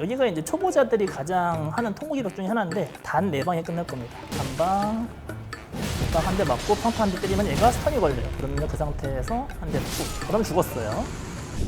여기가 이제 초보자들이 가장 하는 통곡 기록 중에 하나인데 단 4방에 끝날 겁니다. 한 방 대 맞고 팡팡 한 대 때리면 얘가 스턴이 걸려요. 그러면 그 상태에서 한 대 푹. 그럼 죽었어요.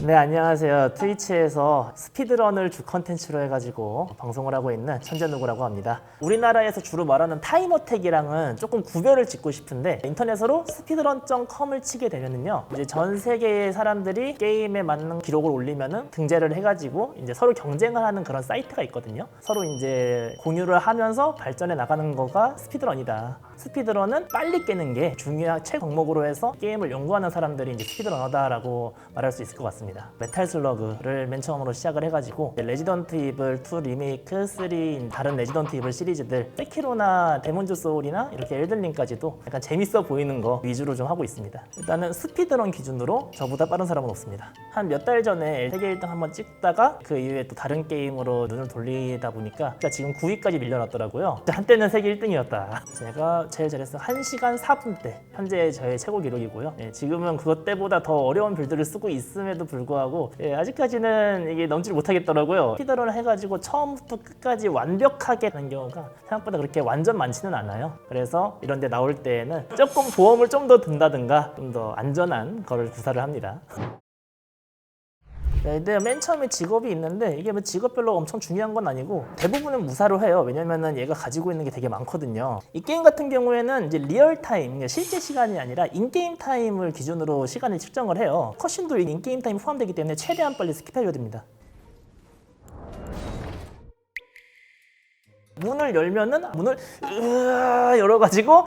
네, 안녕하세요. 트위치에서 스피드런을 주 컨텐츠로 해가지고 방송을 하고 있는 천재누구라고 합니다. 우리나라에서 주로 말하는 타임어택이랑은 조금 구별을 짓고 싶은데 인터넷으로 스피드런.com을 치게 되면은요, 이제 전 세계의 사람들이 게임에 맞는 기록을 올리면은 등재를 해가지고 이제 서로 경쟁을 하는 그런 사이트가 있거든요. 서로 이제 공유를 하면서 발전해 나가는 거가 스피드런이다. 스피드런은 빨리 깨는 게 중요한 최종목으로 해서 게임을 연구하는 사람들이 이제 스피드러너다라고 말할 수 있을 것 같습니다. 메탈 슬러그를 맨 처음으로 시작을 해가지고 레지던트 이블 2 리메이크, 3 다른 레지던트 이블 시리즈들, 세키로나 데몬즈 소울이나 이렇게 엘든링까지도 약간 재밌어 보이는 거 위주로 좀 하고 있습니다. 일단은 스피드런 기준으로 저보다 빠른 사람은 없습니다. 한 몇 달 전에 세계 1등 한번 찍다가 그 이후에 또 다른 게임으로 눈을 돌리다 보니까 지금 9위까지 밀려났더라고요. 한때는 세계 1등이었다. 제가 제일 잘했어요. 1시간 4분대. 현재 저의 최고 기록이고요. 지금은 그것 때보다 더 어려운 빌드를 쓰고 있음에도 불구하고 아직까지는 이게 넘지를 못하겠더라고요. 스피드런을 해가지고 처음부터 끝까지 완벽하게 하는 경우가 생각보다 그렇게 완전 많지는 않아요. 그래서 이런 데 나올 때에는 조금 보험을 좀 더 든다든가 좀 더 안전한 거를 구사를 합니다. 근데 맨 처음에 직업이 있는데 이게 뭐 직업별로 엄청 중요한 건 아니고 대부분은 무사로 해요. 왜냐면은 얘가 가지고 있는 게 되게 많거든요. 이 게임 같은 경우에는 이제 리얼타임, 그러니까 실제 시간이 아니라 인게임 타임을 기준으로 시간을 측정을 해요. 컷신도 인게임 타임 포함되기 때문에 최대한 빨리 스킵해줘야 됩니다. 문을 열면은 문을 열어가지고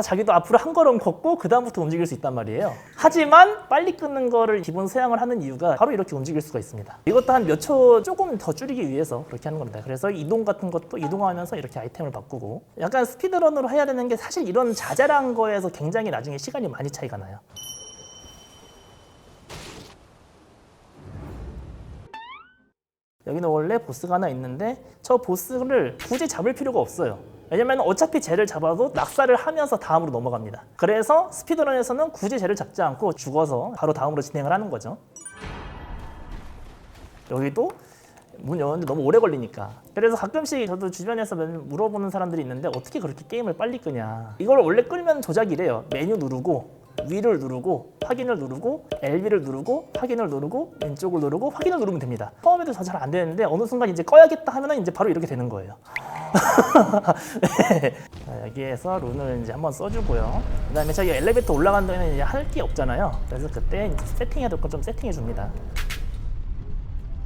자기도 앞으로 한 걸음 걷고 그 다음부터 움직일 수 있단 말이에요. 하지만 빨리 끊는 거를 기본 수양을 하는 이유가 바로 이렇게 움직일 수가 있습니다. 이것도 한 몇 초 조금 더 줄이기 위해서 그렇게 하는 겁니다. 그래서 이동 같은 것도 이동하면서 이렇게 아이템을 바꾸고, 약간 스피드런으로 해야 되는 게 사실 이런 자잘한 거에서 굉장히 나중에 시간이 많이 차이가 나요. 여기는 원래 보스가 하나 있는데 저 보스를 굳이 잡을 필요가 없어요. 왜냐면 어차피 쟤를 잡아도 낙사를 하면서 다음으로 넘어갑니다. 그래서 스피드런에서는 굳이 쟤를 잡지 않고 죽어서 바로 다음으로 진행을 하는 거죠. 여기도 문 여는데 너무 오래 걸리니까. 그래서 가끔씩 저도 주변에서 물어보는 사람들이 있는데 어떻게 그렇게 게임을 빨리 끄냐. 이걸 원래 끌면 조작이래요. 메뉴 누르고 위를 누르고 확인을 누르고 LB를 누르고 확인을 누르고 왼쪽을 누르고 확인을 누르면 됩니다. 처음에도 잘 안 되는데 어느 순간 이제 꺼야겠다 하면은 이제 바로 이렇게 되는 거예요. 네. 자, 여기에서 룬을 이제 한번 써주고요. 그다음에 저기 엘리베이터 올라간 데는 이제 할 게 없잖아요. 그래서 그때 이제 세팅해야 될 거 좀 세팅해 줍니다.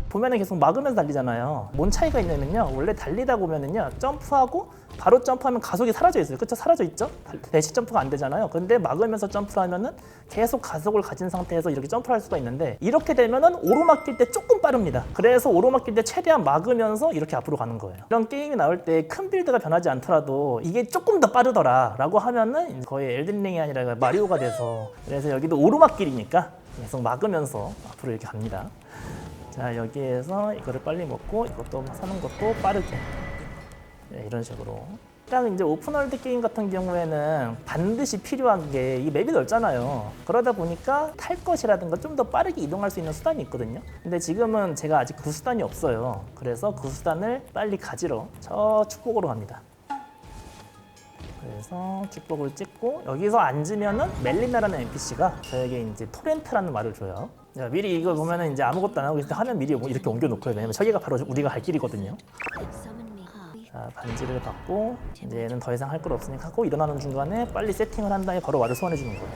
보면은 계속 막으면서 달리잖아요. 뭔 차이가 있냐면요, 원래 달리다 보면은요 점프하고 바로 점프하면 가속이 사라져 있어요. 그쵸? 사라져 있죠? 대시 점프가 안 되잖아요. 근데 막으면서 점프를 하면은 계속 가속을 가진 상태에서 이렇게 점프를 할 수가 있는데, 이렇게 되면은 오르막길 때 조금 빠릅니다. 그래서 오르막길 때 최대한 막으면서 이렇게 앞으로 가는 거예요. 이런 게임이 나올 때 큰 빌드가 변하지 않더라도 이게 조금 더 빠르더라 라고 하면은 거의 엘든링이 아니라 마리오가 돼서, 그래서 여기도 오르막길이니까 계속 막으면서 앞으로 이렇게 갑니다. 자, 여기에서 이거를 빨리 먹고 이것도 사는 것도 빠르게, 이런 식으로. 딱 이제 오픈월드 게임 같은 경우에는 반드시 필요한 게 이 맵이 넓잖아요. 그러다 보니까 탈 것이라든가 좀 더 빠르게 이동할 수 있는 수단이 있거든요. 근데 지금은 제가 아직 그 수단이 없어요. 그래서 그 수단을 빨리 가지러 저 축복으로 갑니다. 그래서 축복을 찍고 여기서 앉으면은 멜리나라는 NPC가 저에게 이제 토렌트라는 말을 줘요. 미리 이거 보면은 이제 아무것도 안 하고 하면 미리 이렇게 옮겨놓고요. 왜냐면 저기가 바로 우리가 갈 길이거든요. 자, 반지를 받고 이제 얘는 더 이상 할 거 없으니까 하고 일어나는 중간에 빨리 세팅을 한 다음에 바로 말을 소환해 주는 거예요.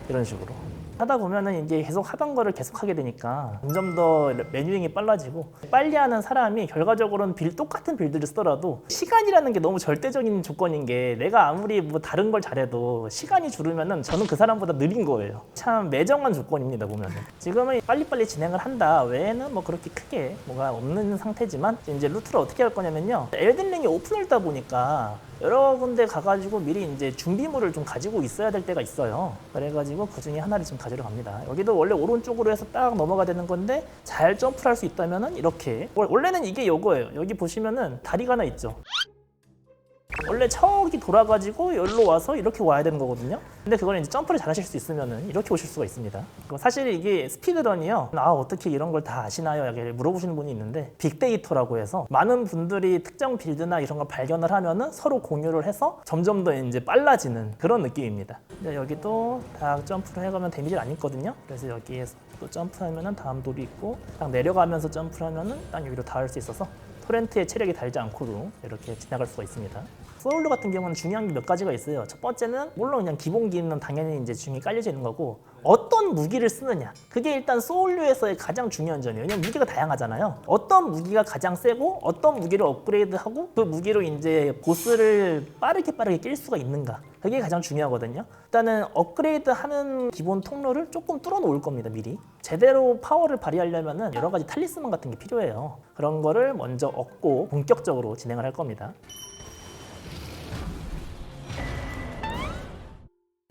이런 식으로. 하다 보면은 이게 계속 하던 거를 계속 하게 되니까 점점 더 메뉴잉이 빨라지고, 빨리 하는 사람이 결과적으로는 똑같은 빌드를 쓰더라도 시간이라는 게 너무 절대적인 조건인 게, 내가 아무리 뭐 다른 걸 잘해도 시간이 줄으면은 저는 그 사람보다 느린 거예요. 참 매정한 조건입니다, 보면은. 지금은 빨리빨리 진행을 한다 외에는 뭐 그렇게 크게 뭐가 없는 상태지만, 이제 루트를 어떻게 할 거냐면요, 엘든링이 오픈월드다 보니까 여러 군데 가가지고 미리 이제 준비물을 좀 가지고 있어야 될 때가 있어요. 그래가지고 그 중에 하나를 지금 가지러 갑니다. 여기도 원래 오른쪽으로 해서 딱 넘어가야 되는 건데, 잘 점프를 할 수 있다면은 이렇게. 원래는 이게 요거예요. 여기 보시면은 다리가 하나 있죠. 원래 척이 돌아가지고 여기로 와서 이렇게 와야 되는 거거든요. 근데 그걸 이제 점프를 잘 하실 수 있으면은 이렇게 오실 수가 있습니다. 사실 이게 스피드런이요. 어떻게 이런 걸 다 아시나요? 이렇게 물어보시는 분이 있는데 빅데이터라고 해서 많은 분들이 특정 빌드나 이런 걸 발견을 하면은 서로 공유를 해서 점점 더 이제 빨라지는 그런 느낌입니다. 근데 여기도 딱 점프를 해가면 데미지를 안 입거든요. 그래서 여기에서 또 점프하면은 다음 돌이 있고 딱 내려가면서 점프를 하면은 딱 여기로 닿을 수 있어서 토렌트에 체력이 달지 않고도 이렇게 지나갈 수가 있습니다. 소울루 같은 경우는 중요한 게 몇 가지가 있어요. 첫 번째는 물론 그냥 기본기는 당연히 이제 중이 깔려져 있는 거고 어떤 무기를 쓰느냐 그게 일단 소울류에서의 가장 중요한 점이에요. 왜냐면 무기가 다양하잖아요. 어떤 무기가 가장 세고 어떤 무기를 업그레이드하고 그 무기로 이제 보스를 빠르게 깰 수가 있는가 그게 가장 중요하거든요. 일단은 업그레이드하는 기본 통로를 조금 뚫어 놓을 겁니다. 미리 제대로 파워를 발휘하려면은 여러 가지 탈리스만 같은 게 필요해요. 그런 거를 먼저 얻고 본격적으로 진행을 할 겁니다.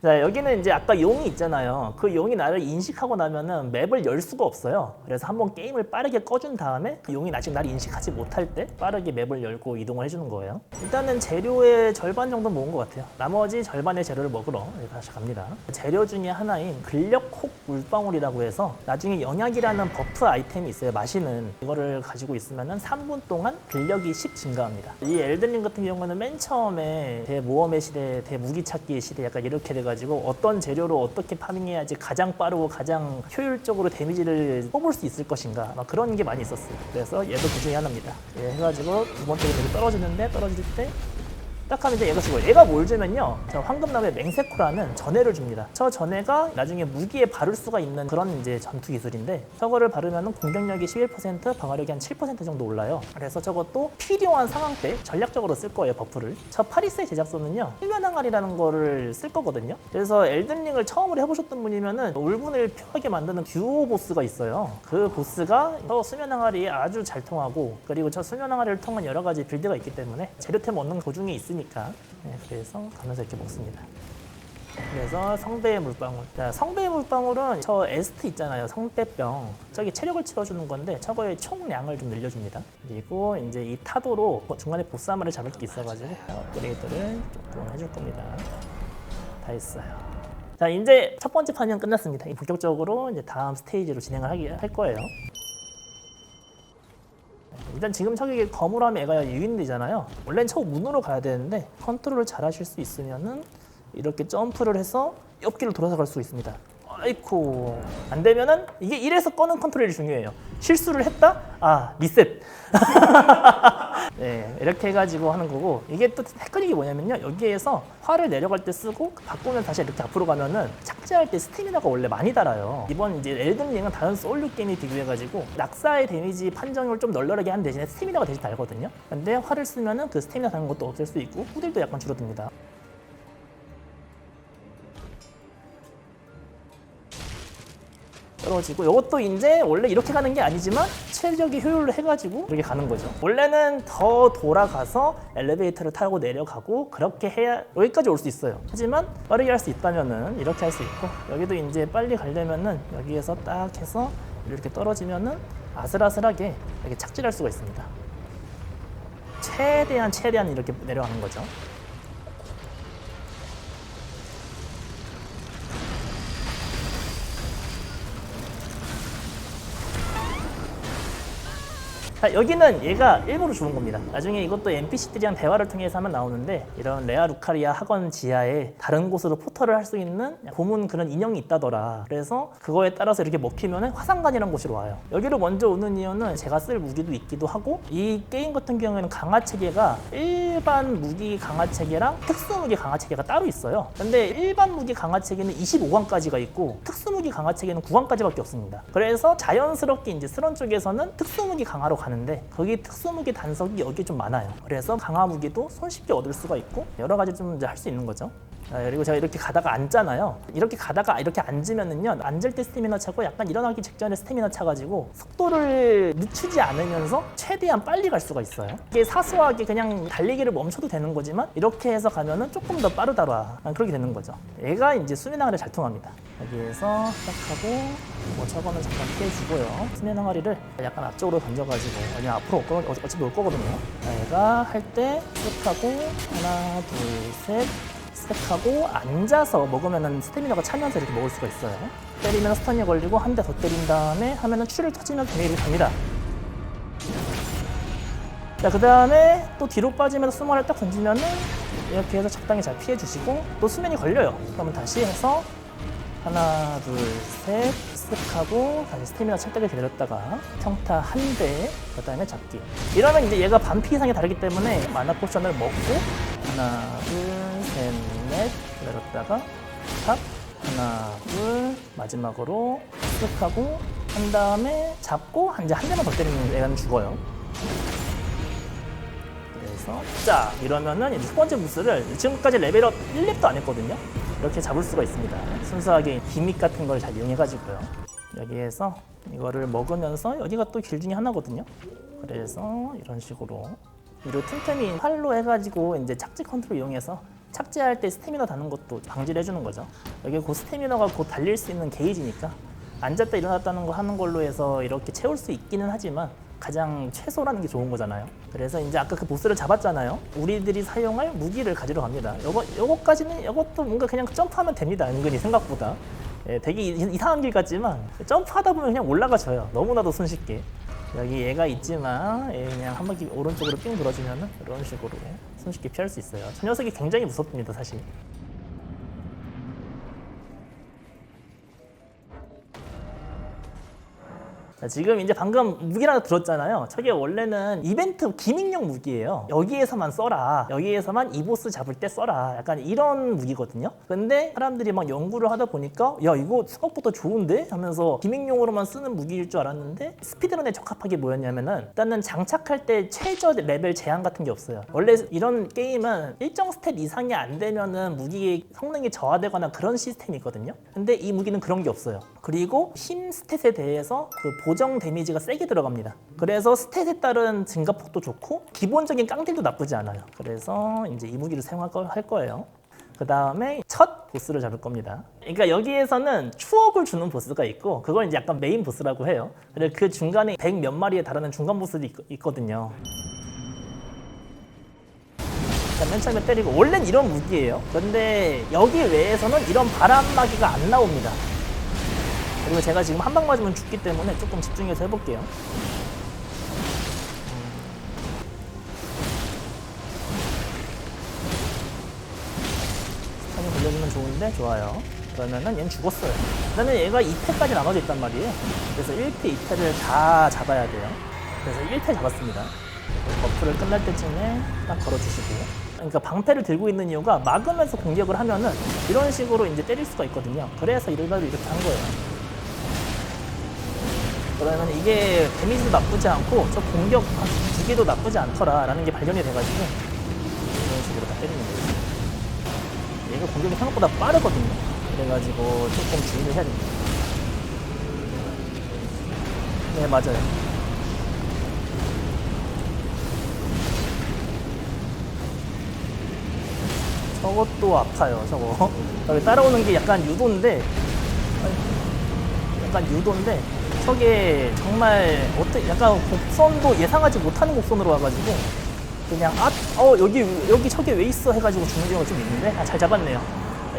자, 여기는 이제 아까 용이 있잖아요. 그 용이 나를 인식하고 나면은 맵을 열 수가 없어요. 그래서 한번 게임을 빠르게 꺼준 다음에 그 용이 아직 나를 인식하지 못할 때 빠르게 맵을 열고 이동을 해주는 거예요. 일단은 재료의 절반 정도 모은 것 같아요. 나머지 절반의 재료를 먹으러 다시 갑니다. 재료 중에 하나인 근력혹 물방울이라고 해서 나중에 영약이라는 버프 아이템이 있어요. 마시는 이거를 가지고 있으면은 3분 동안 근력이 10 증가합니다. 이 엘든링 같은 경우는 맨 처음에 대모험의 시대, 대무기 찾기의 시대 약간 이렇게 돼가지고 어떤 재료로 어떻게 파밍해야지 가장 빠르고 가장 효율적으로 데미지를 뽑을 수 있을 것인가 그런 게 많이 있었어요. 그래서 얘도 그 중에 하나입니다. 해가지고 두 번째 떨어지는데 떨어질 때 딱 하면 이제 얘가 죽어요. 얘가 뭘 주면요. 황금나무의 맹세코라는 전해를 줍니다. 저 전해가 나중에 무기에 바를 수가 있는 그런 이제 전투 기술인데 저거를 바르면 공격력이 11%, 방어력이 한 7% 정도 올라요. 그래서 저것도 필요한 상황 때 전략적으로 쓸 거예요, 버프를. 저 파리스의 제작소는요. 수면항아리라는 거를 쓸 거거든요. 그래서 엘든링을 처음으로 해보셨던 분이면은 울분을 표하게 만드는 듀오 보스가 있어요. 그 보스가 저 수면항아리에 아주 잘 통하고 그리고 저 수면항아리를 통한 여러 가지 빌드가 있기 때문에 재료템 얻는 도중에 있으니 그래서 가면서 이렇게 먹습니다. 그래서 성배의 물방울. 자, 성배의 물방울은 저 에스트 있잖아요. 성배병. 저기 체력을 채워주는 건데 저거의 총량을 좀 늘려줍니다. 그리고 이제 이 타도로 중간에 보스 한 마리 잡을 게 있어가지고 업그레이드를 조금 해줄 겁니다. 다 했어요. 자, 이제 첫 번째 판은 끝났습니다. 본격적으로 이제 다음 스테이지로 진행을 할 거예요. 일단 지금 저기 거물함에 애가 유인되잖아요. 원래는 저 문으로 가야 되는데 컨트롤을 잘 하실 수 있으면은 이렇게 점프를 해서 옆길로 돌아서 갈 수 있습니다. 아이쿠 안 되면은 이게 이래서 꺼는 컨트롤이 중요해요. 실수를 했다? 리셋. 네, 이렇게 해가지고 하는 거고 이게 또 헷갈리게 뭐냐면요. 여기에서 활을 내려갈 때 쓰고 바꾸면 다시 이렇게 앞으로 가면은 착지할 때 스태미나가 원래 많이 달아요. 이번 이제 엘든링은 다른 소울류 게임에 비교해가지고 낙사의 데미지 판정을 좀 널널하게 한 대신에 스태미나가 대신 달거든요. 근데 활을 쓰면은 그 스태미나 다는 것도 없앨 수 있고 후딜도 약간 줄어듭니다. 떨어지고 이것도 이제 원래 이렇게 가는 게 아니지만 최적의 효율로 해가지고 이렇게 가는 거죠. 원래는 더 돌아가서 엘리베이터를 타고 내려가고 그렇게 해야 여기까지 올 수 있어요. 하지만 빠르게 할 수 있다면은 이렇게 할 수 있고 여기도 이제 빨리 가려면은 여기에서 딱 해서 이렇게 떨어지면은 아슬아슬하게 이렇게 착지할 수가 있습니다. 최대한 이렇게 내려가는 거죠. 자, 여기는 얘가 일부러 죽은 겁니다. 나중에 이것도 NPC들이랑 대화를 통해서 하면 나오는데 이런 레아 루카리아 학원 지하에 다른 곳으로 포털을 할 수 있는 고문 그런 인형이 있다더라. 그래서 그거에 따라서 이렇게 먹히면 화상관이라는 곳으로 와요. 여기로 먼저 오는 이유는 제가 쓸 무기도 있기도 하고 이 게임 같은 경우에는 강화 체계가 일반 무기 강화 체계랑 특수 무기 강화 체계가 따로 있어요. 근데 일반 무기 강화 체계는 25강까지가 있고 특수 무기 강화 체계는 9강까지밖에 없습니다. 그래서 자연스럽게 이제 스런 쪽에서는 특수 무기 강화로 가는데 거기 특수무기 단석이 여기 좀 많아요. 그래서 강화 무기도 손쉽게 얻을 수가 있고 여러 가지 좀 이제 할 수 있는 거죠. 그리고 제가 이렇게 가다가 앉잖아요. 이렇게 가다가 이렇게 앉으면은요, 앉을 때 스태미나 차고 약간 일어나기 직전에 스태미나 차가지고 속도를 늦추지 않으면서 최대한 빨리 갈 수가 있어요. 이게 사소하게 그냥 달리기를 멈춰도 되는 거지만 이렇게 해서 가면은 조금 더 빠르더라. 그렇게 되는 거죠. 얘가 이제 수면 항아리 잘 통합니다. 여기에서 시작하고 저거는 잠깐 피해주고요. 수면 항아리를 약간 앞쪽으로 던져가지고 그냥 앞으로 어차피 올 거거든요. 얘가 할 때 스택하고 하나, 둘, 셋 스택하고 앉아서 먹으면은 스태미너가 차면서 이렇게 먹을 수가 있어요. 때리면 스턴이 걸리고 한 대 더 때린 다음에 하면은 추를 터지면 데미지를 갑니다. 자, 그 다음에 또 뒤로 빠지면서 수마를 딱 던지면은 이렇게 해서 적당히 잘 피해 주시고 또 수면이 걸려요. 그러면 다시 해서 하나, 둘, 셋 스택하고 다시 스태미나 찰 때를 기다렸다가 평타 한 대, 그 다음에 잡기. 이러면 이제 얘가 반피 이상이 다르기 때문에 마나 포션을 먹고 하나, 둘, 셋, 넷 기다렸다가 탑 하나, 둘 마지막으로 스택하고 한 다음에 잡고 이제 한 대만 더 때리면 얘는 죽어요. 그래서 자 이러면은 첫 번째 보스를 지금까지 레벨업 1렙도 안 했거든요. 이렇게 잡을 수가 있습니다. 순수하게 기믹 같은 걸 잘 이용해가지고요. 여기에서 이거를 먹으면서 여기가 또 길 중에 하나거든요. 그래서 이런 식으로 그리고 틈틈이 활로 해가지고 이제 착지 컨트롤 이용해서 착지할 때 스태미너 다는 것도 방지를 해주는 거죠. 여기 곧 스태미너가 곧 달릴 수 있는 게이지니까 앉았다 일어났다는 거 하는 걸로 해서 이렇게 채울 수 있기는 하지만 가장 최소라는 게 좋은 거잖아요. 그래서 이제 아까 그 보스를 잡았잖아요. 우리들이 사용할 무기를 가지러 갑니다. 요거까지는 이것도 뭔가 그냥 점프하면 됩니다. 은근히 생각보다. 예, 되게 이상한 길 같지만 점프하다 보면 그냥 올라가져요. 너무나도 손쉽게. 여기 얘가 있지만 얘 그냥 한 바퀴 오른쪽으로 삥 돌아주면 이런 식으로 손쉽게 피할 수 있어요. 저 녀석이 굉장히 무섭습니다, 사실. 자, 지금 이제 방금 무기라고 들었잖아요. 저게 원래는 이벤트 기믹용 무기예요. 여기에서만 써라. 여기에서만 이 보스 잡을 때 써라. 약간 이런 무기거든요. 근데 사람들이 막 연구를 하다 보니까 야 이거 생각보다 좋은데? 하면서 기믹용으로만 쓰는 무기일 줄 알았는데 스피드런에 적합하게 뭐였냐면은 일단은 장착할 때 최저 레벨 제한 같은 게 없어요. 원래 이런 게임은 일정 스탯 이상이 안 되면은 무기의 성능이 저하되거나 그런 시스템이 있거든요. 근데 이 무기는 그런 게 없어요. 그리고 힘 스탯에 대해서 그 보정 데미지가 세게 들어갑니다. 그래서 스탯에 따른 증가폭도 좋고 기본적인 깡딜도 나쁘지 않아요. 그래서 이제 이 무기를 사용할 거예요. 그 다음에 첫 보스를 잡을 겁니다. 그러니까 여기에서는 추억을 주는 보스가 있고 그걸 이제 약간 메인 보스라고 해요. 그리고 그 중간에 100 몇 마리에 달하는 중간 보스도 있거든요. 맨 처음에 때리고 원래는 이런 무기예요. 그런데 여기 외에서는 이런 바람막이가 안 나옵니다. 그리고 제가 지금 한 방 맞으면 죽기 때문에 조금 집중해서 해볼게요. 스탄이 걸려주면 좋은데 좋아요. 그러면은 얘는 죽었어요. 그다음에 얘가 2패까지 나눠져 있단 말이에요. 그래서 1패, 2패를 다 잡아야 돼요. 그래서 1패 잡았습니다. 버프를 끝날 때쯤에 딱 걸어주시고. 그러니까 방패를 들고 있는 이유가 막으면서 공격을 하면은 이런 식으로 이제 때릴 수가 있거든요. 그래서 이렇게 한 거예요. 그러면 이게 데미지도 나쁘지 않고 저 공격 두개도 나쁘지 않더라라는 게 발견이 돼가지고 이런 식으로 다 때리는 거예요. 얘가 공격이 생각보다 빠르거든요. 그래가지고 조금 주의를 해야 됩니다. 네, 맞아요. 저것도 아파요, 저거. 여기 따라오는 게 약간 유도인데 저게 정말 약간 곡선도 예상하지 못하는 곡선으로 와가지고 그냥 여기 저게 왜 있어 해가지고 죽는 경우가 좀 있는데 잘 잡았네요.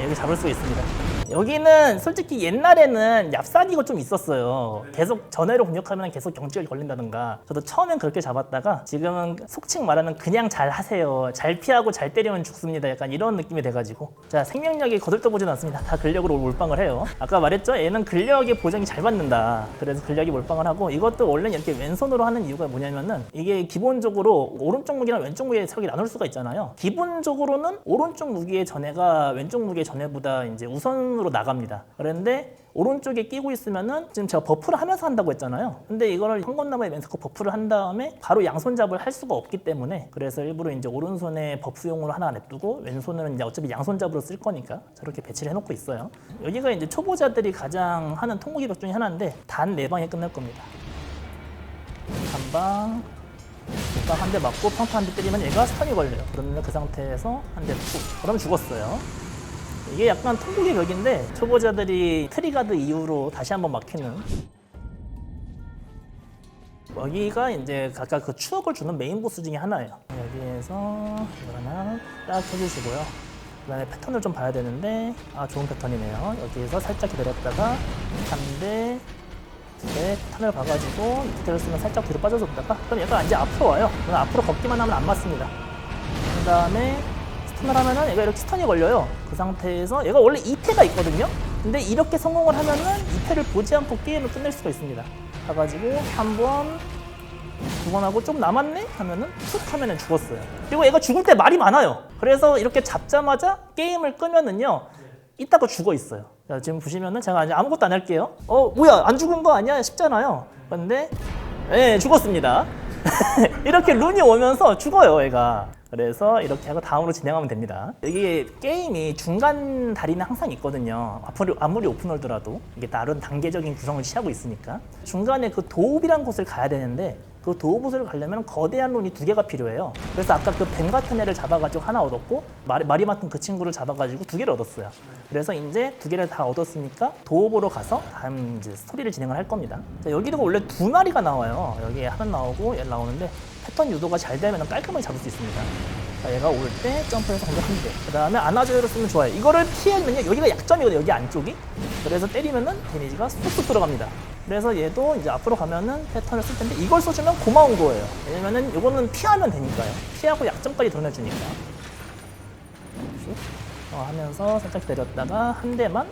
여기 잡을 수 있습니다. 여기는 솔직히 옛날에는 얍사기가 좀 있었어요. 계속 전회로 공격하면 계속 경직이 걸린다든가. 저도 처음엔 그렇게 잡았다가 지금은 속칭 말하는 그냥 잘 하세요. 잘 피하고 잘 때리면 죽습니다. 약간 이런 느낌이 돼가지고. 자, 생명력이 거들떠보진 않습니다. 다 근력으로 몰빵을 해요. 아까 말했죠? 얘는 근력의 보정이 잘 받는다. 그래서 근력이 몰빵을 하고 이것도 원래 이렇게 왼손으로 하는 이유가 뭐냐면은 이게 기본적으로 오른쪽 무기랑 왼쪽 무기의 세력이 나눌 수가 있잖아요. 기본적으로는 오른쪽 무기의 전해가 왼쪽 무기의 전해보다 이제 우선으로 나갑니다. 그런데 오른쪽에 끼고 있으면은 지금 제가 버프를 하면서 한다고 했잖아요. 근데 이거를 한건나무에 맨스코 버프를 한 다음에 바로 양손잡을 할 수가 없기 때문에 그래서 일부러 이제 오른손에 버프용으로 하나 냅두고 왼손은 이제 어차피 양손잡으로 쓸 거니까 저렇게 배치를 해놓고 있어요. 여기가 이제 초보자들이 가장 하는 통곡이력 중에 하나인데 단 4방에 끝날 겁니다. 한 방, 한 대 맞고 펑펑 한 대 때리면 얘가 스턴이 걸려요. 그러면 그 상태에서 한 대 툭, 그럼 죽었어요. 이게 약간 통곡의 격인데 초보자들이 트리가드 이후로 다시 한번 막히는 여기가 이제 각각 그 추억을 주는 메인 보스 중에 하나예요. 여기에서 이걸 하나 딱 해주시고요. 그 다음에 패턴을 좀 봐야 되는데, 좋은 패턴이네요. 여기에서 살짝 기다렸다가 한 대, 두 대 패턴을 봐가지고 이태를 쓰면 살짝 뒤로 빠져줬다가, 그럼 얘가 이제 앞으로 와요. 그럼 앞으로 걷기만 하면 안 맞습니다. 그 다음에 스턴을 하면은 얘가 이렇게 스턴이 걸려요. 그 상태에서 얘가 원래 2패가 있거든요. 근데 이렇게 성공을 하면은 2패를 보지 않고 게임을 끝낼 수가 있습니다. 가가지고 한 번, 두 번 하고 좀 남았네? 하면은 툭 하면은 죽었어요. 그리고 얘가 죽을 때 말이 많아요. 그래서 이렇게 잡자마자 게임을 끄면은요, 이따가 죽어 있어요. 자, 지금 보시면은 제가 이제 아무것도 안 할게요. 뭐야, 안 죽은 거 아니야? 쉽잖아요. 근데, 죽었습니다. 이렇게 룬이 오면서 죽어요, 얘가. 그래서 이렇게 하고 다음으로 진행하면 됩니다. 이게 게임이 중간 다리는 항상 있거든요. 아무리 오픈월드라도 이게 다른 단계적인 구성을 취하고 있으니까 중간에 그 도읍이라는 곳을 가야 되는데, 그 도읍을 가려면 거대한 룬이 2개가 필요해요. 그래서 아까 그 뱀 같은 애를 잡아가지고 하나 얻었고, 마리 맡은 그 친구를 잡아가지고 2개를 얻었어요. 그래서 이제 2개를 다 얻었으니까 도읍으로 가서 다음 이제 스토리를 진행을 할 겁니다. 자, 여기도 원래 2마리가 나와요. 여기에 하나 나오고 얘 나오는데, 패턴 유도가 잘 되면 깔끔하게 잡을 수 있습니다. 자, 얘가 올 때 점프해서 공격 한 대. 그 다음에 안아줘요를 쓰면 좋아요. 이거를 피하면요, 여기가 약점이거든요, 여기 안쪽이. 그래서 때리면은 데미지가 쑥쑥 들어갑니다. 그래서 얘도 이제 앞으로 가면은 패턴을 쓸 텐데, 이걸 써주면 고마운 거예요. 왜냐면은 이거는 피하면 되니까요. 피하고 약점까지 드러내주니까. 하면서 살짝 기다렸다가 한 대만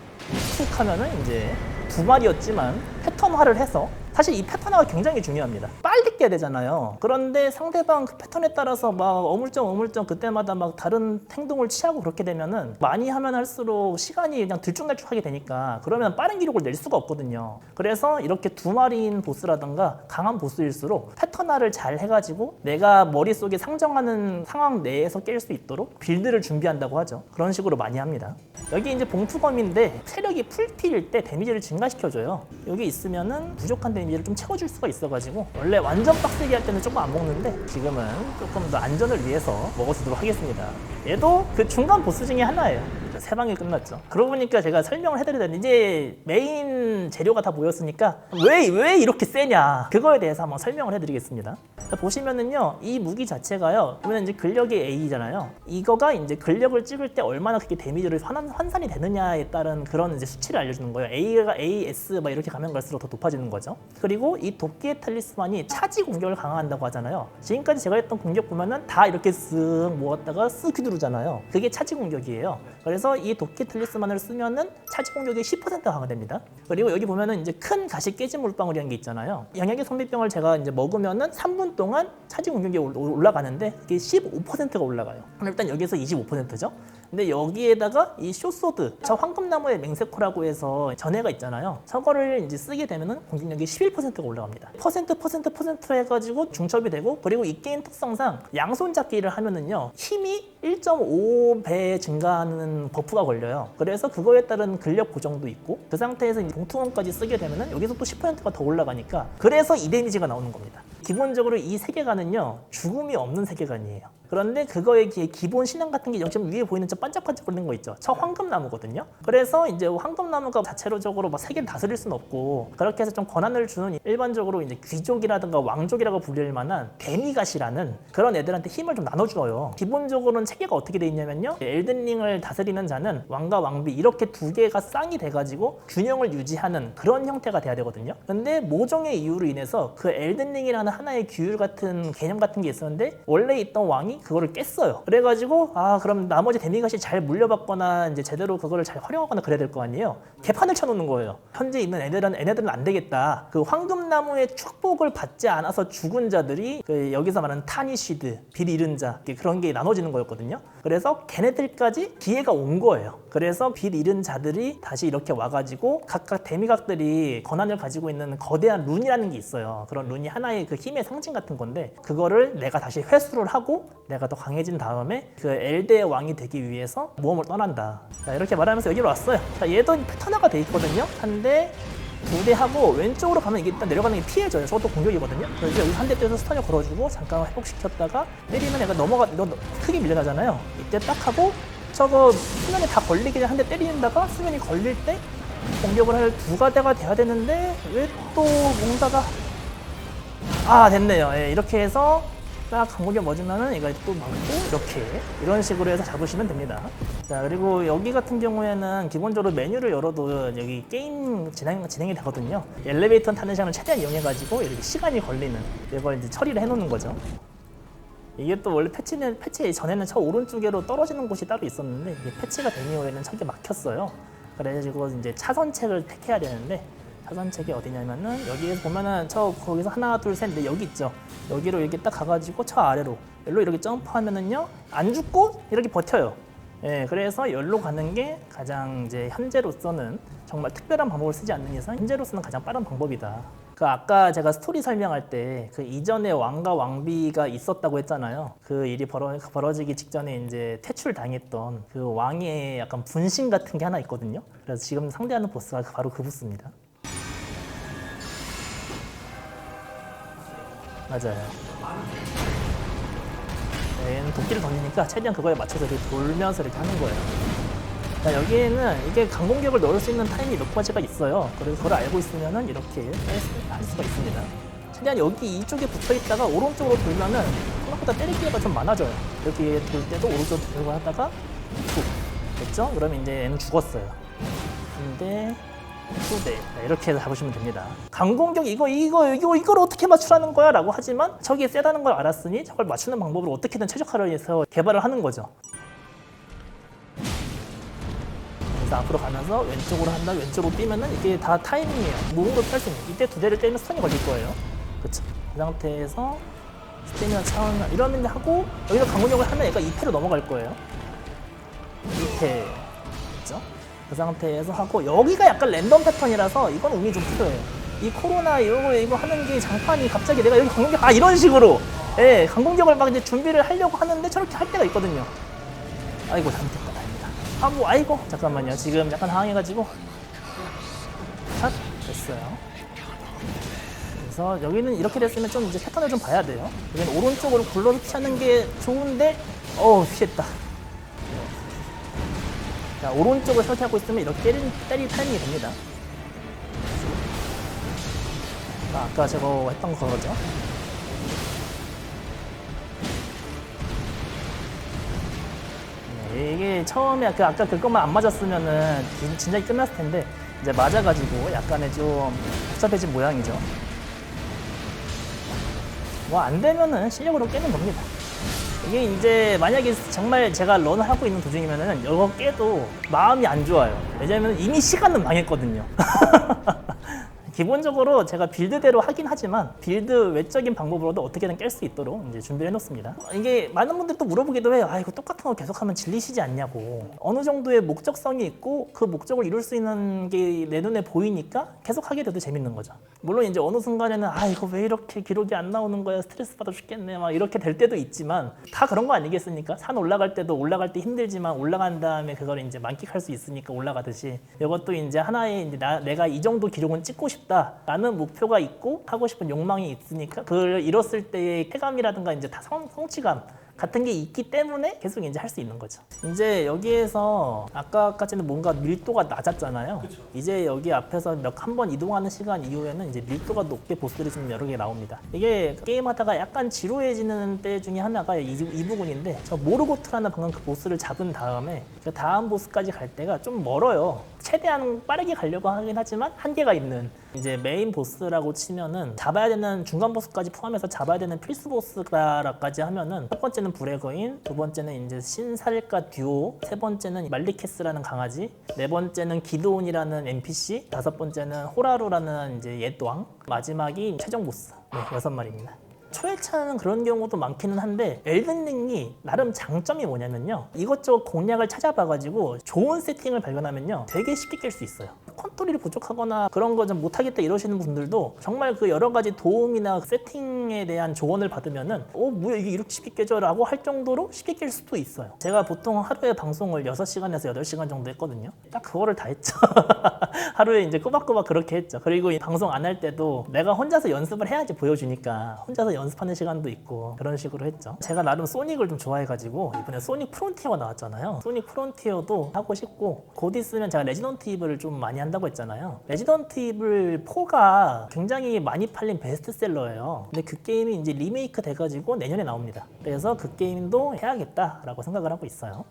툭 하면은 이제 2마리였지만 패턴화를 해서, 사실 이 패턴화가 굉장히 중요합니다. 빨리 깨야 되잖아요. 그런데 상대방 그 패턴에 따라서 막 어물쩡 그때마다 막 다른 행동을 취하고 그렇게 되면은 많이 하면 할수록 시간이 그냥 들쭉날쭉하게 되니까, 그러면 빠른 기록을 낼 수가 없거든요. 그래서 이렇게 2마리인 보스라던가 강한 보스일수록 패턴화를 잘 해가지고 내가 머릿속에 상정하는 상황 내에서 깰 수 있도록 빌드를 준비한다고 하죠. 그런 식으로 많이 합니다. 여기 이제 봉투검인데 체력이 풀필일 때 데미지를 증가시켜줘요. 여기 있으면은 부족한 데미지를 좀 채워줄 수가 있어가지고, 원래 완전 빡세게 할 때는 조금 안 먹는데 지금은 조금 더 안전을 위해서 먹어주도록 하겠습니다. 얘도 그 중간 보스 중에 하나예요. 3방이 끝났죠. 그러고 보니까 제가 설명을 해드려야 되는데, 이제 메인 재료가 다 모였으니까 왜 이렇게 세냐, 그거에 대해서 한번 설명을 해드리겠습니다. 자, 보시면은요, 이 무기 자체가요, 그러면 이제 근력이 A잖아요. 이거가 이제 근력을 찍을 때 얼마나 그게 데미지를 환산이 되느냐에 따른 그런 이제 수치를 알려주는 거예요. A가 A, S 막 이렇게 가면 갈수록 더 높아지는 거죠. 그리고 이 도끼의 탈리스만이 차지 공격을 강화한다고 하잖아요. 지금까지 제가 했던 공격 보면은 다 이렇게 쓱 모았다가 쓱 휘두르잖아요. 그게 차지 공격이에요. 그래서 이 도끼 탈리스만을 쓰면은 차지 공격이 10% 강화됩니다. 그리고 여기 보면은 이제 큰 가시 깨진 물방울이라는 게 있잖아요. 영양의 선비병을 제가 이제 먹으면은 3분 동안 차지 공격이 올라가는데, 그게 15%가 올라가요. 그럼 일단 여기서 25%죠. 근데 여기에다가 이 쇼소드, 저 황금나무의 맹세코라고 해서 전해가 있잖아요. 저거를 이제 쓰게 되면은 공격력이 11%가 올라갑니다. 퍼센트 해가지고 중첩이 되고, 그리고 이 게임 특성상 양손 잡기를 하면은요, 힘이 1.5배 증가하는 버프가 걸려요. 그래서 그거에 따른 근력 고정도 있고, 그 상태에서 봉투원까지 쓰게 되면은 여기서 또 10%가 더 올라가니까, 그래서 이 데미지가 나오는 겁니다. 기본적으로 이 세계관은요, 죽음이 없는 세계관이에요. 그런데 그거의 기본 신앙 같은 게 지금 위에 보이는 저 반짝반짝거리는 거 있죠. 저 황금나무거든요. 그래서 이제 황금나무가 자체로적으로 막 세계를 다스릴 수는 없고, 그렇게 해서 좀 권한을 주는, 일반적으로 이제 귀족이라든가 왕족이라고 불릴 만한 데미갓이라는 그런 애들한테 힘을 좀 나눠줘요. 기본적으로는 체계가 어떻게 돼 있냐면요, 엘든링을 다스리는 자는 왕과 왕비 이렇게 2개가 쌍이 돼가지고 균형을 유지하는 그런 형태가 돼야 되거든요. 근데 모종의 이유로 인해서 그 엘든링이라는 하나의 규율 같은 개념 같은 게 있었는데, 원래 있던 왕이 그거를 깼어요. 그래가지고 그럼 나머지 데미갓이 잘 물려받거나 이제 제대로 그거를 잘 활용하거나 그래야 될 거 아니에요. 개판을 쳐놓는 거예요. 현재 있는 얘네들은 안 되겠다. 그 황금나무의 축복을 받지 않아서 죽은 자들이 그 여기서 말하는 타니쉬드, 빌 잃은 자, 그런 게 나눠지는 거였거든요. 그래서 걔네들까지 기회가 온 거예요. 그래서 빌 잃은 자들이 다시 이렇게 와가지고 각각 데미각들이 권한을 가지고 있는 거대한 룬이라는 게 있어요. 그런 룬이 하나의 그 힘의 상징 같은 건데, 그거를 내가 다시 회수를 하고 내가 더 강해진 다음에 그 엘드의 왕이 되기 위해서 모험을 떠난다. 자, 이렇게 말하면서 여기로 왔어요. 자, 얘도 패턴화가 돼 있거든요. 한 대, 2대 하고 왼쪽으로 가면 이게 일단 내려가는 게 피해져요. 저것도 공격이거든요. 그래서 여기 한 대 때려서 스턴을 걸어주고 잠깐 회복시켰다가 때리면 얘가 크게 밀려나잖아요. 이때 딱 하고 저거 수면에 다 걸리기 전에 한 대 때리다가 수면이 걸릴 때 공격을 할 2가대가 돼야 되는데, 왜 또 뭔가가 됐네요. 예, 이렇게 해서 딱 강공격 맞으면은 이거 또 막고 이렇게 이런 식으로 해서 잡으시면 됩니다. 자, 그리고 여기 같은 경우에는 기본적으로 메뉴를 열어도 여기 게임 진행이 되거든요. 엘리베이터 타는 시간을 최대한 이용해가지고 이렇게 시간이 걸리는 이걸 이제 처리를 해놓는 거죠. 이게 또 원래 패치 전에는 저 오른쪽으로 떨어지는 곳이 따로 있었는데 이게 패치가 된 이후에는 저게 막혔어요. 그래가지고 이제 차선책을 택해야 되는데 차선책이 어디냐면은 여기에서 보면은 거기서 하나 둘 셋 넷 여기 있죠. 여기로 이렇게 딱 가가지고 저 아래로 여기로 이렇게 점프하면은요 안 죽고 이렇게 버텨요. 예, 그래서 여기로 가는 게 가장 이제 현재로서는 정말 특별한 방법을 쓰지 않는 이상 현재로서는 가장 빠른 방법이다. 그 아까 제가 스토리 설명할 때 그 이전에 왕과 왕비가 있었다고 했잖아요. 그 일이 벌어지기 직전에 이제 퇴출 당했던 그 왕의 약간 분신 같은 게 하나 있거든요. 그래서 지금 상대하는 보스가 바로 그 보스입니다. 맞아요. 얘는 도끼를 던지니까 최대한 그거에 맞춰서 이렇게 돌면서 이렇게 하는 거예요. 자, 여기에는 이게 강공격을 넣을 수 있는 타임이 몇 가지가 있어요. 그래서 그걸 알고 있으면은 이렇게 할 수가 있습니다. 최대한 여기 이쪽에 붙어 있다가 오른쪽으로 돌면은 생각보다 때릴 기회가 좀 많아져요. 이렇게 돌 때도 오른쪽으로 돌고 하다가 툭 됐죠? 그러면 이제 얘는 죽었어요. 근데 네, 이렇게 해서 잡으시면 됩니다. 강공격 이걸 어떻게 맞추라는 거야? 라고 하지만 저게 세다는 걸 알았으니 저걸 맞추는 방법을 어떻게든 최적화를 해서 개발을 하는 거죠. 그래서 앞으로 가면서 왼쪽으로 한다, 왼쪽으로 뛰면은 이게 다 타이밍이에요. 무빙도 탈 수 있는. 이때 두 대를 때리면 스턴이 걸릴 거예요. 그쵸? 그 상태에서 스태미나 차원 이러면 하고 여기서 강공격을 하면 얘가 2패로 넘어갈 거예요. 2패. 그쵸? 그 상태에서 하고 여기가 약간 랜덤 패턴이라서 이건 운이 좀 필요해요. 이 코로나 이거 하는 게 장판이 갑자기 내가 여기 강공격 이런 식으로 예, 강공격을 막 이제 준비를 하려고 하는데 저렇게 할 때가 있거든요. 아이고 잘못했다 다행이다. 아이고 잠깐만요. 지금 약간 당황해가지고 샷 됐어요. 그래서 여기는 이렇게 됐으면 좀 이제 패턴을 좀 봐야 돼요. 여기는 오른쪽으로 굴러서 피하는 게 좋은데 피했다. 자, 오른쪽을 설치하고 있으면 이렇게 때릴 타이밍이 됩니다. 아까 저거 했던 거죠. 네, 이게 처음에 아까 그것만 안 맞았으면은 진작에 끝났을 텐데 이제 맞아가지고 약간의 좀 복잡해진 모양이죠. 뭐 안 되면은 실력으로 깨는 겁니다. 이게 이제 만약에 정말 제가 런을 하고 있는 도중이면은 이거 깨도 마음이 안 좋아요. 왜냐면 이미 시간은 망했거든요. 기본적으로 제가 빌드대로 하긴 하지만 빌드 외적인 방법으로도 어떻게든 깰 수 있도록 이제 준비를 해놓습니다. 이게 많은 분들이 또 물어보기도 해요. 이거 똑같은 거 계속하면 질리시지 않냐고. 어느 정도의 목적성이 있고 그 목적을 이룰 수 있는 게 내 눈에 보이니까 계속 하게 돼도 재밌는 거죠. 물론 이제 어느 순간에는 이거 왜 이렇게 기록이 안 나오는 거야, 스트레스 받아 죽겠네 막 이렇게 될 때도 있지만 다 그런 거 아니겠습니까? 산 올라갈 때도 올라갈 때 힘들지만 올라간 다음에 그걸 이제 만끽할 수 있으니까 올라가듯이 이것도 이제 하나의 이제 내가 이 정도 기록은 찍고 싶다라는 목표가 있고 하고 싶은 욕망이 있으니까 그걸 이뤘을 때의 쾌감이라든가 이제 다 성취감 같은 게 있기 때문에 계속 이제 할 수 있는 거죠. 이제 여기에서 아까까지는 뭔가 밀도가 낮았잖아요. 그쵸. 이제 여기 앞에서 한 번 이동하는 시간 이후에는 이제 밀도가 높게 보스들이 좀 여러 개 나옵니다. 이게 게임하다가 약간 지루해지는 때 중에 하나가 이 부분인데 저 모르고트라는 방금 그 보스를 잡은 다음에 그 다음 보스까지 갈 때가 좀 멀어요. 최대한 빠르게 가려고 하긴 하지만 한계가 있는 이제 메인 보스라고 치면은 잡아야 되는 중간 보스까지 포함해서 잡아야 되는 필수 보스라까지 하면은 첫 번째는 브레거인, 두 번째는 이제 신살과 듀오, 세 번째는 말리케스라는 강아지, 네 번째는 기드온이라는 NPC, 다섯 번째는 호라루라는 이제 옛왕, 마지막이 최종 보스. 네, 6마리입니다. 초회차는 그런 경우도 많기는 한데 엘든링이 나름 장점이 뭐냐면요, 이것저것 공략을 찾아봐가지고 좋은 세팅을 발견하면요 되게 쉽게 깰 수 있어요. 컨트롤이 부족하거나 그런 거 좀 못하겠다 이러시는 분들도 정말 그 여러 가지 도움이나 세팅에 대한 조언을 받으면은 뭐야 이게 이렇게 쉽게 깨져 라고 할 정도로 쉽게 깰 수도 있어요. 제가 보통 하루에 방송을 6시간에서 8시간 정도 했거든요. 딱 그거를 다 했죠. 하루에 이제 꼬박꼬박 그렇게 했죠. 그리고 이 방송 안 할 때도 내가 혼자서 연습을 해야지 보여주니까 혼자서 연습하는 시간도 있고 그런 식으로 했죠. 제가 나름 소닉을 좀 좋아해가지고 이번에 소닉 프론티어가 나왔잖아요. 소닉 프론티어도 하고 싶고 곧 있으면 제가 레지던트 이블을 좀 많이 한다고 했잖아요. 레지던트 이블 4가 굉장히 많이 팔린 베스트셀러예요. 근데 그 그 게임이 이제 리메이크 돼가지고 내년에 나옵니다. 그래서 그 게임도 해야겠다라고 생각을 하고 있어요.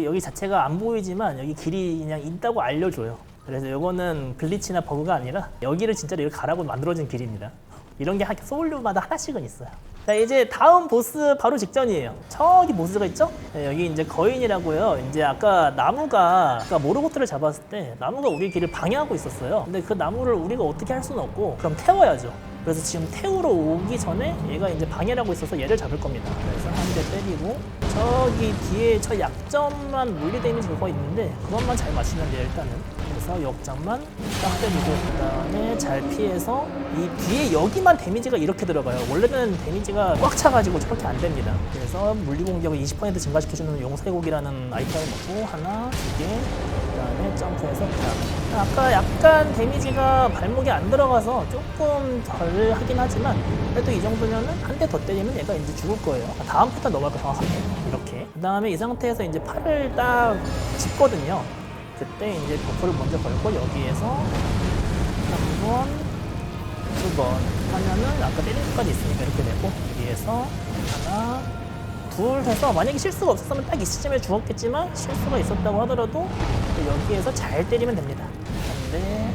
여기 자체가 안 보이지만 여기 길이 그냥 있다고 알려줘요. 그래서 이거는 글리치나 버그가 아니라 여기를 진짜로 이렇게 가라고 만들어진 길입니다. 이런 게 소울류마다 하나씩은 있어요. 자, 이제 다음 보스 바로 직전이에요. 저기 보스가 있죠? 네, 여기 이제 거인이라고요. 이제 아까 아까 모르고트를 잡았을 때 나무가 우리 길을 방해하고 있었어요. 근데 그 나무를 우리가 어떻게 할 수는 없고 그럼 태워야죠. 그래서 지금 태우러 오기 전에 얘가 이제 방해를 하고 있어서 얘를 잡을 겁니다. 그래서 한 대 때리고 저기 뒤에 저 약점만 물리 데미지 그거 있는데 그것만 잘 맞추면 돼요 일단은. 그래서 역장만 딱 때리고 그 다음에 잘 피해서 이 뒤에 여기만 데미지가 이렇게 들어가요. 원래는 데미지가 꽉 차가지고 저렇게 안 됩니다. 그래서 물리 공격을 20% 증가시켜주는 용사의곡이라는 아이템을 먹고 하나, 두 개, 그 다음에 점프해서 아까 약간 데미지가 발목에 안 들어가서 조금 덜 하긴 하지만 그래도 이 정도면은 한 대 더 때리면 얘가 이제 죽을 거예요. 다음 패턴 넘어갈 거 정확하게 이렇게. 그 다음에 이 상태에서 이제 팔을 딱 짚거든요. 그때 이제 버프를 먼저 걸고 여기에서 한 번, 두 번 하면은 아까 때린 것까지 있으니까 이렇게 되고 여기에서 하나, 둘 해서 만약에 실수가 없었으면 딱 이 시점에 죽었겠지만 실수가 있었다고 하더라도 여기에서 잘 때리면 됩니다. 근데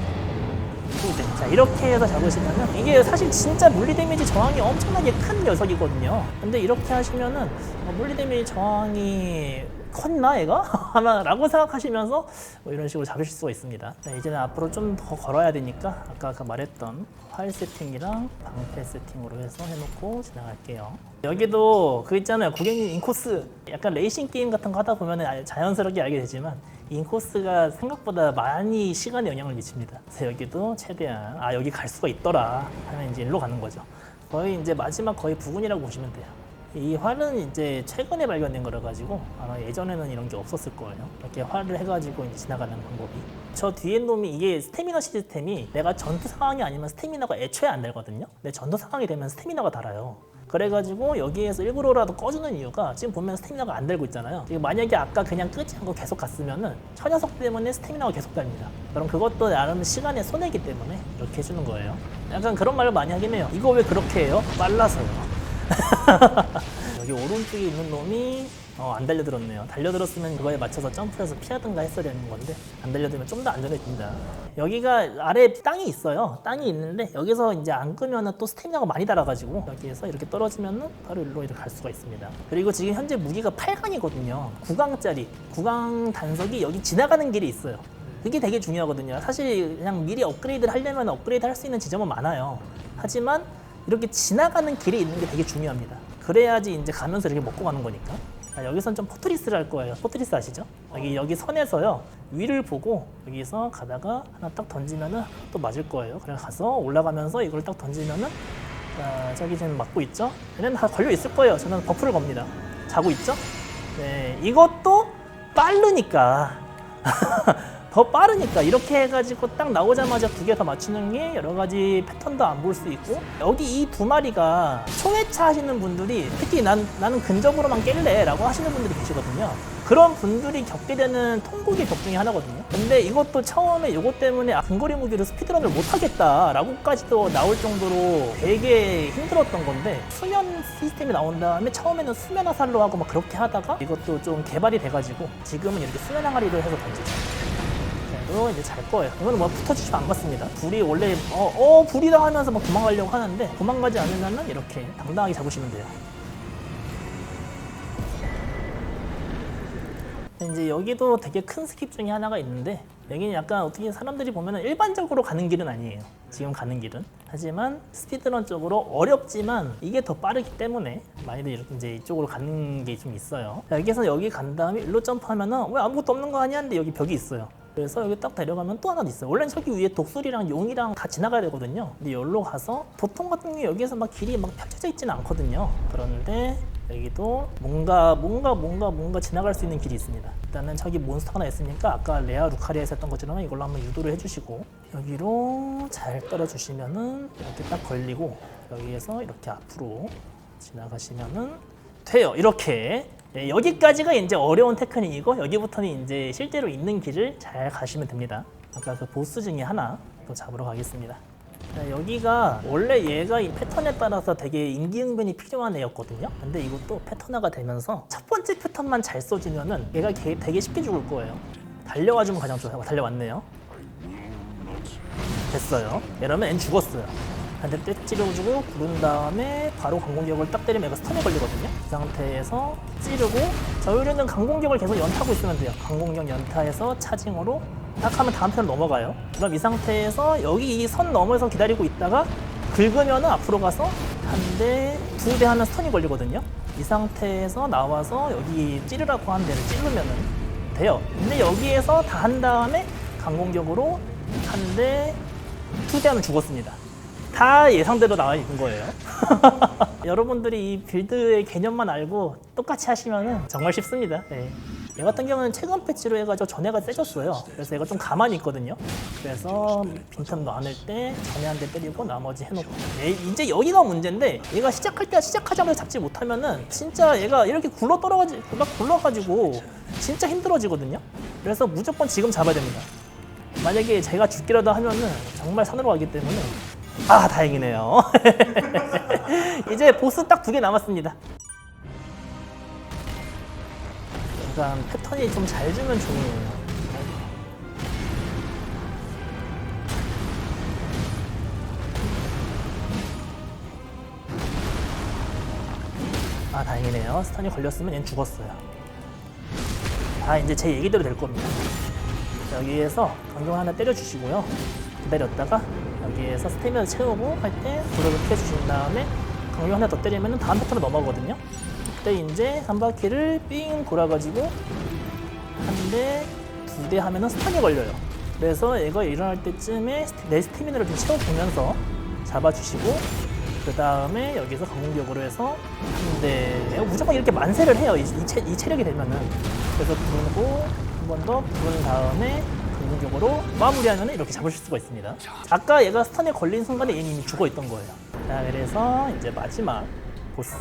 자 이렇게 해서 잡으시면은 이게 사실 진짜 물리 데미지 저항이 엄청나게 큰 녀석이거든요. 근데 이렇게 하시면은 물리 데미지 저항이 컸나 얘가? 아마 라고 생각하시면서 뭐 이런 식으로 잡으실 수가 있습니다. 네, 이제는 앞으로 좀 더 걸어야 되니까 아까 말했던 활 세팅이랑 방패 세팅으로 해서 해놓고 지나갈게요. 여기도 그 있잖아요. 고객님 인코스 약간 레이싱 게임 같은 거 하다 보면 자연스럽게 알게 되지만 인코스가 생각보다 많이 시간에 영향을 미칩니다. 그래서 여기도 최대한 여기 갈 수가 있더라 하면 이제 일로 가는 거죠. 거의 이제 마지막 거의 부근이라고 보시면 돼요. 이 활은 이제 최근에 발견된 거라 가지고 아마 예전에는 이런 게 없었을 거예요. 이렇게 활을 해가지고 이제 지나가는 방법이. 저 뒤에 놈이 이게 스태미너 시스템이 내가 전투 상황이 아니면 스태미너가 애초에 안 달거든요. 근데 전투 상황이 되면 스태미너가 달아요. 그래가지고 여기에서 일부러라도 꺼주는 이유가 지금 보면 스태미너가 안 달고 있잖아요. 만약에 아까 그냥 끄지 않고 계속 갔으면은 저 녀석 때문에 스태미너가 계속 달립니다. 그럼 그것도 나름 시간의 손해이기 때문에 이렇게 해주는 거예요. 약간 그런 말을 많이 하긴 해요. 이거 왜 그렇게 해요? 빨라서요. 여기 오른쪽에 있는 놈이 안 달려들었네요. 달려들었으면 그거에 맞춰서 점프해서 피하든가 했어야 되는 건데 안 달려들면 좀 더 안전해집니다. 여기가 아래 땅이 있어요. 땅이 있는데 여기서 이제 안 끄면은 또 스태미나가 많이 달아가지고 여기에서 이렇게 떨어지면은 바로 일로 이렇게 갈 수가 있습니다. 그리고 지금 현재 무기가 8강이거든요. 9강짜리 9강 단석이 여기 지나가는 길이 있어요. 그게 되게 중요하거든요. 사실 그냥 미리 업그레이드를 하려면 업그레이드 할 수 있는 지점은 많아요. 하지만 이렇게 지나가는 길에 있는 게 되게 중요합니다. 그래야지 이제 가면서 이렇게 먹고 가는 거니까. 여기선 좀 포트리스를 할 거예요. 포트리스 아시죠? 여기 선에서요. 위를 보고 여기서 가다가 하나 딱 던지면은 또 맞을 거예요. 그래 가서 올라가면서 이걸 딱 던지면은 저기 지금 맞고 있죠? 얘는 다 걸려 있을 거예요. 저는 버프를 겁니다. 자고 있죠? 네, 이것도 빠르니까. 더 빠르니까 이렇게 해가지고 딱 나오자마자 두 개 더 맞추는 게 여러 가지 패턴도 안 볼 수 있고 여기 이 두 마리가 초회차 하시는 분들이 특히 나는 근접으로만 깰래 라고 하시는 분들이 계시거든요. 그런 분들이 겪게 되는 통곡의 벽 중에 하나거든요. 근데 이것도 처음에 이것 때문에 근거리 무기로 스피드런을 못하겠다 라고까지도 나올 정도로 되게 힘들었던 건데 수면 시스템이 나온 다음에 처음에는 수면 화살로 하고 막 그렇게 하다가 이것도 좀 개발이 돼가지고 지금은 이렇게 수면 항아리로 해서 던지죠. 이제 잘 거예요. 이거는 뭐 붙어주시면 안 맞습니다. 불이 원래 불이다 하면서 막 도망가려고 하는데 도망가지 않으면은 이렇게 당당하게 잡으시면 돼요. 이제 여기도 되게 큰 스킵 중에 하나가 있는데 여기는 약간 어떻게 사람들이 보면은 일반적으로 가는 길은 아니에요. 지금 가는 길은. 하지만 스피드런 쪽으로 어렵지만 이게 더 빠르기 때문에 많이들 이렇게 이제 이쪽으로 가는 게 좀 있어요. 여기서 여기 간 다음에 일로 점프하면은 왜 아무것도 없는 거 아니야? 근데 여기 벽이 있어요. 그래서 여기 딱 데려가면 또 하나 있어요. 원래는 저기 위에 독수리랑 용이랑 다 지나가야 되거든요. 근데 여기로 가서 보통 같은 경우 여기에서 막 길이 막 펼쳐져 있지는 않거든요. 그런데 여기도 뭔가 지나갈 수 있는 길이 있습니다. 일단은 저기 몬스터 하나 있으니까 아까 레아 루카리아에서 했던 것처럼 이걸로 한번 유도를 해주시고 여기로 잘 떨어주시면은 이렇게 딱 걸리고 여기에서 이렇게 앞으로 지나가시면은 돼요. 이렇게. 네, 여기까지가 이제 어려운 테크닉이고 여기부터는 이제 실제로 있는 길을 잘 가시면 됩니다. 아까 그 보스 중에 하나 또 잡으러 가겠습니다. 자, 여기가 원래 얘가 이 패턴에 따라서 되게 임기응변이 필요한 애였거든요. 근데 이것도 패턴화가 되면서 첫 번째 패턴만 잘 써주면은 얘가 되게 쉽게 죽을 거예요. 달려와주면 가장 좋아요. 달려왔네요. 됐어요. 이러면 앤 죽었어요. 한 대 찌르고 구른 다음에 바로 강공격을 딱 때리면 얘가 스턴이 걸리거든요. 이 상태에서 찌르고 저희는 강공격을 계속 연타고 있으면 돼요. 강공격 연타해서 차징으로 딱 하면 다음 편 넘어가요. 그럼 이 상태에서 여기 이 선 넘어서 기다리고 있다가 긁으면 앞으로 가서 한 대, 두 대 하면 스턴이 걸리거든요. 이 상태에서 나와서 여기 찌르라고 한 대를 찌르면 돼요. 근데 여기에서 다 한 다음에 강공격으로 한 대, 두 대 하면 죽었습니다. 다 예상대로 나와 있는 거예요. 여러분들이 이 빌드의 개념만 알고 똑같이 하시면 정말 쉽습니다. 네. 얘 같은 경우는 최근 패치로 해가지고 전해가 세졌어요. 그래서 얘가 좀 가만히 있거든요. 그래서 빈틈 넣어낼 때 전해 한 대 때리고 나머지 해놓고 이제 여기가 문제인데 얘가 시작하자마자 잡지 못하면은 진짜 얘가 이렇게 굴러가지고 진짜 힘들어지거든요. 그래서 무조건 지금 잡아야 됩니다. 만약에 제가 죽기라도 하면은 정말 산으로 가기 때문에 아 다행이네요. 이제 보스 딱 2개 남았습니다. 약간 패턴이 좀 잘 주면 좋네요. 아 다행이네요. 스턴이 걸렸으면 얘는 죽었어요. 아 이제 제 얘기대로 될 겁니다. 여기에서 강경 하나 때려주시고요. 기다렸다가 여기에서 스태미나 채우고 할 때 구르를 피해주신 다음에 강경 하나 더 때리면 다음 패턴으로 넘어가거든요. 그때 이제 한 바퀴를 삥 돌아가지고 한 대, 2대 하면은 스턴이 걸려요. 그래서 얘가 일어날 때쯤에 내 스태미나를 좀 채워보면서 잡아주시고 그 다음에 여기서 강공격으로 해서 한 대, 무조건 이렇게 만세를 해요. 이 체력이 되면은. 그래서 부르고 한 번 더 부른 다음에 강공격으로 마무리하면 이렇게 잡으실 수가 있습니다. 아까 얘가 스턴에 걸린 순간에 얘는 이미 죽어있던 거예요. 자, 그래서 이제 마지막 보스.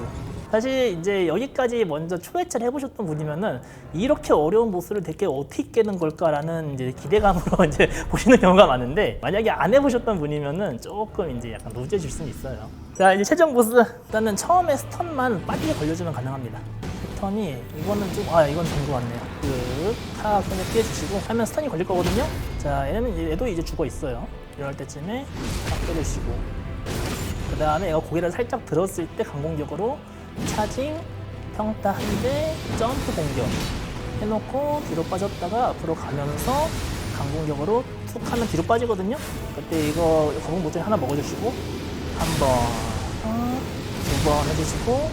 사실 이제 여기까지 먼저 초회차를 해보셨던 분이면은 이렇게 어려운 보스를 대체 어떻게 깨는 걸까라는 이제 기대감으로 이제 보시는 경우가 많은데 만약에 안 해보셨던 분이면은 조금 이제 약간 루즈해질 수는 있어요. 자, 이제 최종 보스. 일단은 처음에 스턴만 빠르게 걸려주면 가능합니다. 스턴이 이거는 좀 이건 정도 같네요. 탁 그냥 피해주시고 하면 스턴이 걸릴 거거든요. 자, 얘도 이제 죽어 있어요. 이럴 때쯤에 탁 때려주시고 그 다음에 얘가 고개를 살짝 들었을 때 강공격으로 차징, 평타 한 대, 점프 공격 해놓고 뒤로 빠졌다가 앞으로 가면서 강공격으로 툭 하면 뒤로 빠지거든요. 그때 이거 거북 모델 하나 먹어주시고 한 번, 2번 해주시고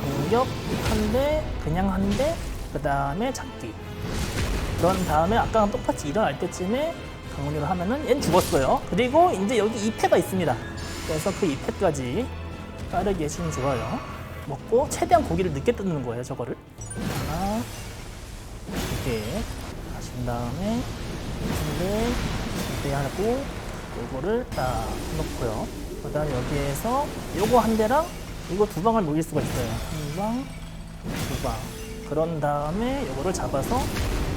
공격 한 대, 그냥 한 대, 그 다음에 잡기. 그런 다음에 아까랑 똑같이 일어날 때쯤에 강공격을 하면은 얘는 죽었어요. 그리고 이제 여기 2패가 있습니다. 그래서 그 2패까지 빠르게 해주면 좋아요. 먹고 최대한 고기를 늦게 뜯는 거예요. 저거를 하나, 2개 하신 다음에 두 개 하고 요거를 딱 넣고요. 그 다음에 여기에서 요거 한 대랑 이거 2방을 먹일 수가 있어요. 1방, 2방. 그런 다음에 요거를 잡아서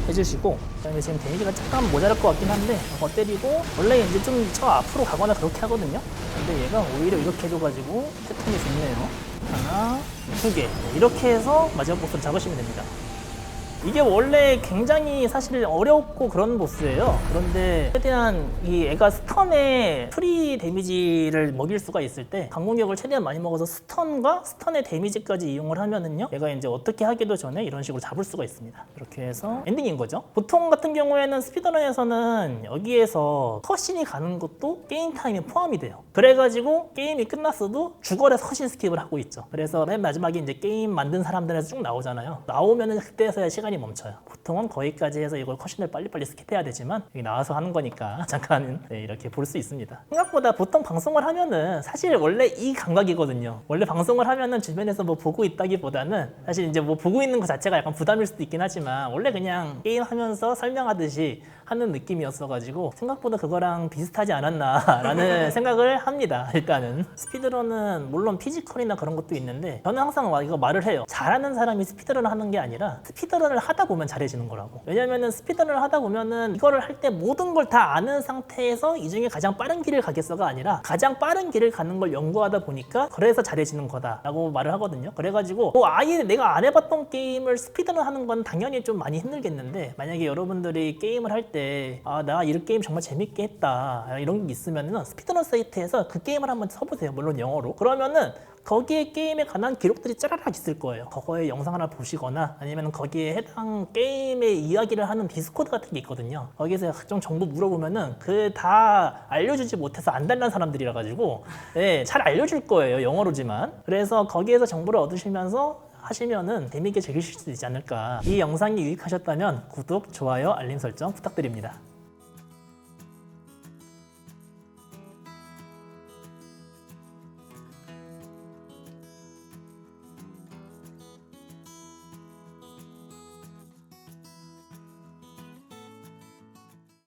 해주시고 그다음에 지금 데미지가 잠깐 모자랄 것 같긴 한데 이거 때리고 원래 이제 좀 저 앞으로 가거나 그렇게 하거든요. 근데 얘가 오히려 이렇게 해줘가지고 패턴이 좋네요. 하나, 2개 이렇게 해서 마지막 보스를 잡으시면 됩니다. 이게 원래 굉장히 사실 어렵고 그런 보스예요. 그런데 최대한 이 애가 스턴에 프리 데미지를 먹일 수가 있을 때 강공격을 최대한 많이 먹어서 스턴과 스턴의 데미지까지 이용을 하면은요 얘가 이제 어떻게 하기도 전에 이런 식으로 잡을 수가 있습니다. 이렇게 해서 엔딩인 거죠. 보통 같은 경우에는 스피드런에서는 여기에서 컷신이 가는 것도 게임 타임에 포함이 돼요. 그래가지고 게임이 끝났어도 주거래서 컷신 스킵을 하고 있죠. 그래서 맨 마지막에 이제 게임 만든 사람들에서 쭉 나오잖아요. 나오면은 그때서야 시간이 멈춰요. 보통은 거기까지 해서 이걸 컷신을 빨리빨리 스킵해야 되지만 여기 나와서 하는 거니까 잠깐 이렇게 볼 수 있습니다. 생각보다 보통 방송을 하면은 사실 원래 이 감각이거든요. 원래 방송을 하면은 주변에서 뭐 보고 있다기보다는 사실 이제 뭐 보고 있는 것 자체가 약간 부담일 수도 있긴 하지만 원래 그냥 게임하면서 설명하듯이 하는 느낌이었어가지고 생각보다 그거랑 비슷하지 않았나라는 생각을 합니다. 일단은 스피드런은 물론 피지컬이나 그런 것도 있는데 저는 항상 이거 말을 해요. 잘하는 사람이 스피드런을 하는 게 아니라 스피드런을 스피드런을 하다 보면 잘해지는 거라고. 왜냐면은 스피드런을 하다 보면은 이거를 할 때 모든 걸 다 아는 상태에서 이 중에 가장 빠른 길을 가겠어가 아니라 가장 빠른 길을 가는 걸 연구하다 보니까 그래서 잘해지는 거다라고 말을 하거든요. 그래가지고 뭐 아예 내가 안 해봤던 게임을 스피드런 하는 건 당연히 좀 많이 힘들겠는데, 만약에 여러분들이 게임을 할 때 나 이 게임 정말 재밌게 했다 이런 게 있으면은 스피드런 사이트에서 그 게임을 한번 써보세요. 물론 영어로. 그러면은 거기에 게임에 관한 기록들이 짜라락 있을 거예요. 그거의 영상 하나 보시거나 아니면 거기에 해당 게임의 이야기를 하는 디스코드 같은 게 있거든요. 거기에서 각종 정보 물어보면은 그 다 알려주지 못해서 안 달란 사람들이라 가지고 잘 알려줄 거예요. 영어로지만. 그래서 거기에서 정보를 얻으시면서 하시면은 재미있게 즐기실 수 있지 않을까. 이 영상이 유익하셨다면 구독, 좋아요, 알림 설정 부탁드립니다.